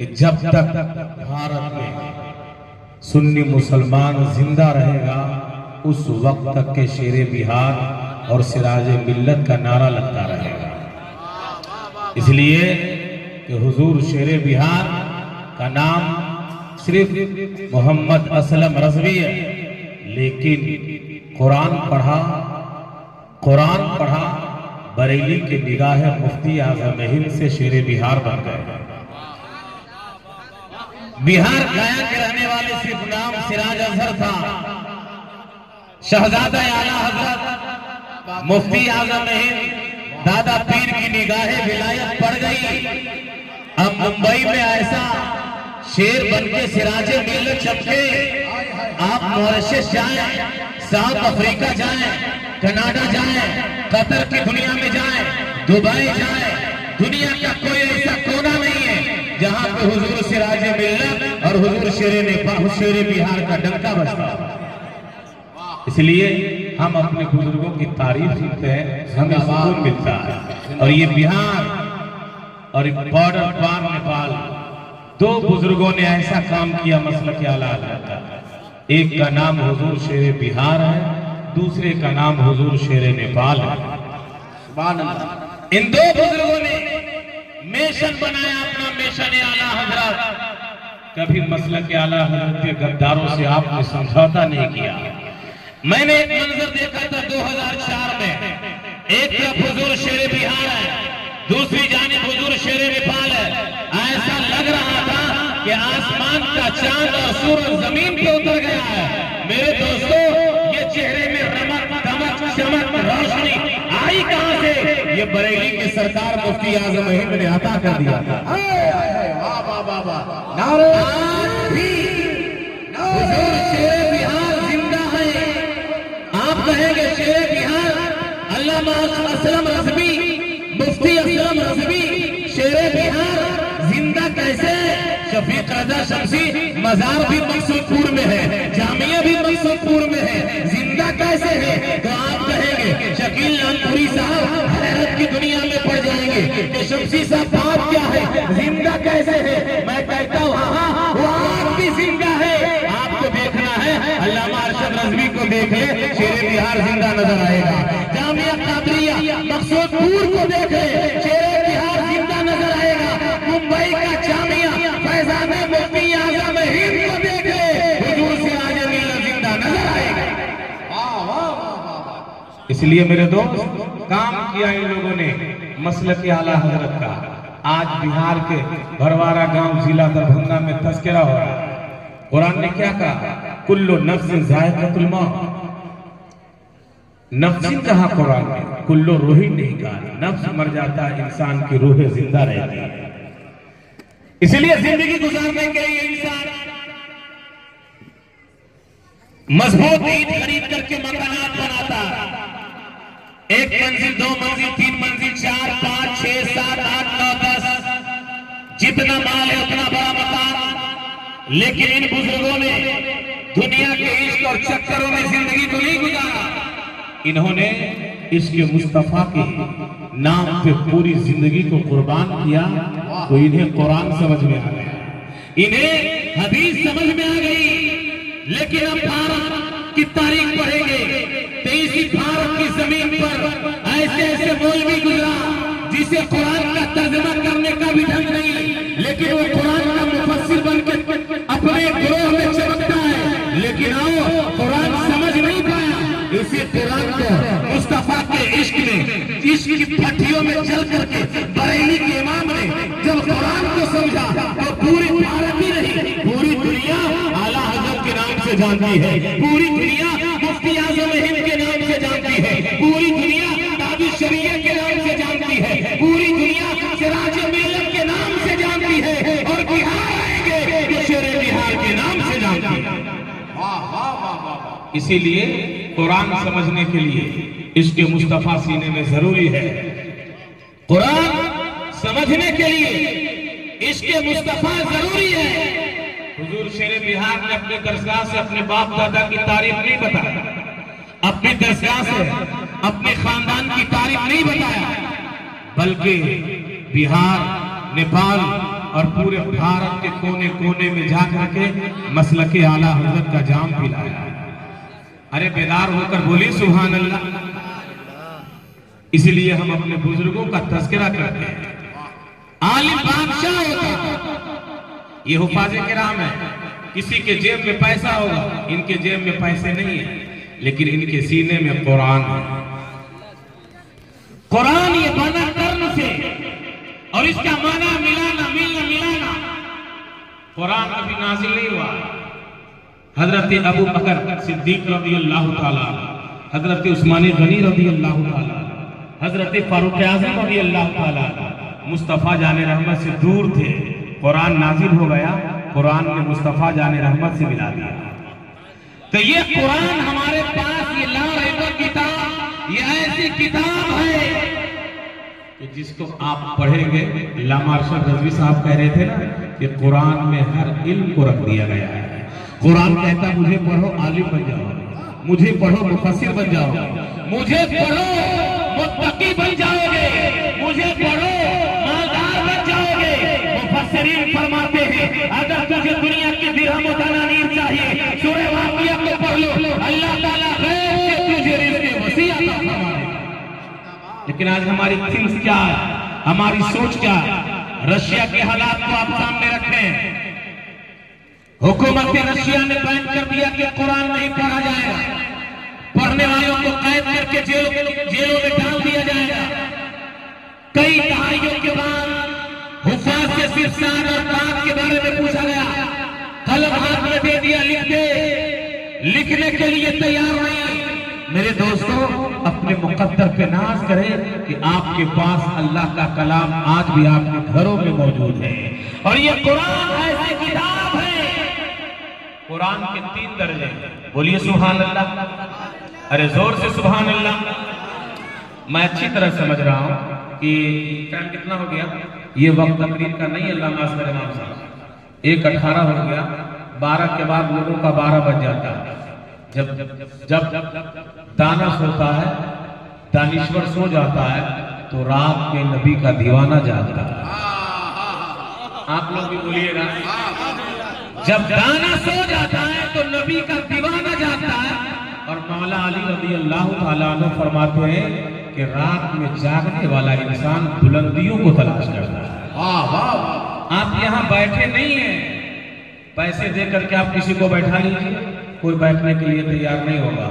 कि जब तक भारत में सुन्नी मुसलमान जिंदा रहेगा उस वक्त तक के शेरे बिहार और सिराज मिल्लत का नारा लगता रहेगा। इसलिए कि हुजूर शेरे बिहार का नाम सिर्फ मोहम्मद असलम रज़वी है, लेकिन कुरान पढ़ा बरेली के निगाह मुफ्ती आज़म हिंद से शेरे बिहार बन गए। बिहार गया के रहने वाले सिर्फ नाम सिराज अजहर था। शहजादा आला हजरत मुफ्ती आज़म हिंद दादा पीर की निगाहें विलायत पड़ गई। अब मुंबई में ऐसा शेर बन के सिराजे मिल्लत छपके आप मॉरिशस जाएं, साउथ अफ्रीका जाएं, कनाडा जाएं, कतर की दुनिया में जाएं, दुबई जाएं, दुनिया का कोई ऐसा कोना नहीं है जहां पे हुजूर सिराजे मिल्लत और हुजूर शेरे बिहार का डंका बजता। इसलिए हम अपने बुजुर्गों की तारीफ सुनते हैं, हमें सुकून मिलता है। और ये बिहार और बॉर्डर पार नेपाल, दो बुजुर्गों ने ऐसा काम किया मसलक आला हज़रत का। एक का नाम हुजूर शेरे बिहार है, दूसरे का नाम हुजूर शेरे नेपाल है। इन दो बुजुर्गों ने मिशन बनाया अपना, मिशन आला हज़रत। कभी मसलक आला हज़रत के गद्दारों से आपने समझौता नहीं किया। मैंने एक मंजर देखा था 2004 में, एक तरफ हुजूर शेरे बिहार है, दूसरी जानिब हुजूर शेरे नेपाल है। ऐसा लग रहा था कि आसमान का चांद और सूरज जमीन पे उतर गया है। मेरे दोस्तों, ये चेहरे में रमक दमक चमक रोशनी आई कहां से? ये बरेली के सरकार मुफ्ती आज़म हिंद ने अता कर दिया था। हुजूर शेरे बिहार जिंदा है। आप कहेंगे शेरे बिहार अल्लामा असलम रज़वी, मुफ्ती असलम रज़वी शेरे बिहार जिंदा कैसे? शफीक रज़ा शमसी मजार भी मकसूदपुर में है, जामिया भी मकसूदपुर में है, जिंदा कैसे है? तो आप कहेंगे शकील नानपुरी साहब हैरत की दुनिया में पड़ जाएंगे कि शमसी साहब बात क्या है, जिंदा कैसे है? मैं कहता हूँ हाँ, वो आज भी जिंदा है। आपको देखना है, अल्लामा अरशद रज़वी को देख ले, शेरे बिहार जिंदा नजर आएगा। जामिया कादरिया मकसूदपुर को देख ले, शेरे बिहार जिंदा नजर आएगा। मुंबई का जामिया फैजान मुफ्ती आज़म हिंद को देख ले, हुजूर सिराज मिल्लत जिंदा नजर आएगा। इसलिए मेरे दोस्त, काम किया इन लोगों ने मसलक आला हज़रत का। आज बिहार के भरवारा गांव जिला दरभंगा में तस्करा हो रहा है। कुरान ने क्या कहा? कुल्लु नफ्सिन ज़ाइक़तुल मौत। नफ्सिन कहा कुरान ने, कुल्लु रूही नहीं कहा। नफ्स मर जाता है, इंसान की रूह जिंदा रहती है। इसलिए जिंदगी गुजारने के लिए इंसान मजबूत ईंट खरीद करके मकानात बनाता है। 1 मंजिल, 2 मंजिल, 3 मंजिल, 4, 5, 6, 7, 8, 9, 10, जितना माल है उतना बड़ा मकान। लेकिन इन बुजुर्गों ने दुनिया के इश्क और चक्करों में जिंदगी को नहीं गुजारा। इन्होंने इसके मुस्तफा के नाम पे पूरी जिंदगी को कुर्बान किया। तो इन्हें कुरान समझ में आ गया, इन्हें हदीस समझ में आ गई। लेकिन अब भारत की तारीख पढ़ेंगे तो इसी भारत की जमीन पर ऐसे ऐसे मौलवी गुजरा जिसे कुरान का तर्जुमा करने का भी ढंग नहीं, लेकिन वो कुरान का मुफस्सिर बनकर अपने ग्रोह में चमकता है। लेकिन आओ, कुरान समझ नहीं पाया। इसी कुरान को मुस्तफा के इश्क की भट्टियों में चल करके बरेली के इमाम ने जब कुरान को समझा तो पूरी भारत ही नहीं, पूरी दुनिया आला हज़रत के नाम से जानती है, पूरी दुनिया मुफ्ती आज़म हिंद के नाम से जानती है, पूरी दुनिया ताबी शरीयत के नाम से जानती है, पूरी दुनिया सिराज मिल्लत के नाम से जानती है। और बिहार आएंगे तो शेरे बिहार के नाम से जानती है। इसीलिए कुरान समझने के लिए इसके मुस्तफा सीने में जरूरी है। कुरान समझने के लिए इसके मुस्तफा जरूरी है। हुजूर शेरे बिहार ने अपने दरगाह से अपने बाप दादा की तारीफ नहीं बताया, अपनी दरगाह से अपने खानदान की तारीफ नहीं बताया, बल्कि बिहार, नेपाल, और पूरे भारत के कोने कोने में जा करके मसलके आला हजरत का जाम पिलाया। अरे बेदार होकर बोले सुभान अल्लाह। इसलिए हम अपने बुजुर्गों का तज़किरा करते हैं। आलिम बादशाह होता, ये हुफाज़े किराम है। किसी के जेब में पैसा होगा, इनके जेब में पैसे नहीं है, लेकिन इनके सीने में कुरान है। कुरान ये बना कर्म से, और इसका माना मिलाना मिलना मिलाना। कुरान अभी नाजिल नहीं हुआ। हजरत अबू बकर सिद्दीक रज़ी अल्लाह ताला, हजरत उस्मान गनी रज़ी अल्लाह ताला, हजरत फारूक आज़म रज़ी अल्लाह ताला मुस्तफ़ा जाने रहमत से दूर थे। कुरान नाजिल हो गया, कुरान ने मुस्तफ़ा जाने रहमत से मिला दिया। तो ये कुरान हमारे पास, ये ला रैब किताब, ये ऐसी किताब है कि जिसको आप पढ़ेंगे। अल्लामा अरशद रज़वी साहब कह रहे थे ना कि कुरान में हर इल्म को रख दिया गया है। कुरान कहता मुझे पढ़ो आलिम बन जाओ, मुझे पढ़ो मुफस्सिर बन जाओ, मुझे पढ़ो मुत्तकी बन जाओगे, मुझे पढ़ो मालदार बन जाओगे। मुफस्सिरीन फरमाते हैं अगर तुझे दुनिया की दिरहम व दनानीर चाहिए, सूरह वाक़िया को पढ़ लो, अल्लाह ताला गैब से तुझे रिज़्क़ वसी अता फरमाएगा। लेकिन आज हमारी थिंग्स क्या है, हमारी सोच क्या है? रशिया के हालात को आप सामने रखते हैं। हुकूमत रशिया ने बैन कर दिया कि कुरान नहीं पढ़ा जाएगा, पढ़ने वालों को कैद करके जेलों में डाल दिया जाएगा। कई दहाइयों के बाद हुफ़ाज़ से सिर्फ साद और ताक़ के बारे में पूछा गया, कलम हाथ में दे दिया, लिखने के लिए तैयार नहीं। मेरे दोस्तों, अपने मुक़द्दर पे नाज करें कि आपके पास अल्लाह का कलाम आज भी आपके घरों में मौजूद है। और ये कुरान ऐसी किताब है। कुरान के 3 दर्जे, बोलिए सुभान अल्लाह। अरे जोर से सुभान अल्लाह। मैं अच्छी तरह समझ रहा हूं कि टाइम कितना हो गया, ये वक्त तकरीर का नहीं है। अल्लामा असगर इमाम साहब 1:18 हो गया। 12 के बाद लोगों का 12 बज जाता है। जब दाना सोता है, दानिश्वर सो जाता है, तो रात के नबी का दीवाना जागता है। आप लोग भी बोलिएगा, जब दाना सो जाता है तो नबी का दीवाना जागता है। और मौला अली रज़ी अल्लाह ताला अन्हु फरमाते हैं कि रात में जागने वाला इंसान बुलंदियों को तलाश करता है। आप यहाँ बैठे नहीं हैं, पैसे दे करके आप किसी को बैठा लीजिए, कोई बैठने के लिए तैयार नहीं होगा।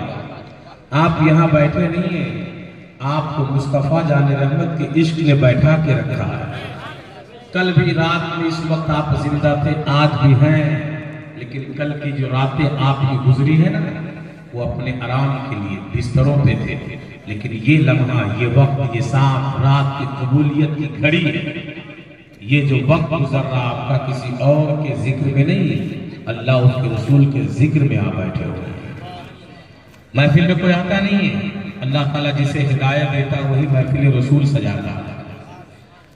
आप यहाँ बैठे नहीं हैं, आपको मुस्तफ़ा जाने रहमत के इश्क ने बैठा के रखा है। कल भी रात में इस वक्त आप जिंदा थे, आज भी हैं, लेकिन कल की जो रातें आपकी गुजरी है ना, वो अपने आराम के लिए बिस्तरों पे थे। लेकिन ये लम्हा, ये वक्त, ये सांप रात की कबूलियत की घड़ी है। ये जो वक्त गुजर रहा आपका किसी और के जिक्र में नहीं है, अल्लाह उसके रसूल के जिक्र में आप बैठे हुए हैं। महफिल में कोई आता नहीं है, अल्लाह ताला जिसे हिदायत देता वही महफिल रसूल सजाता है।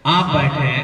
आप बैठे हैं।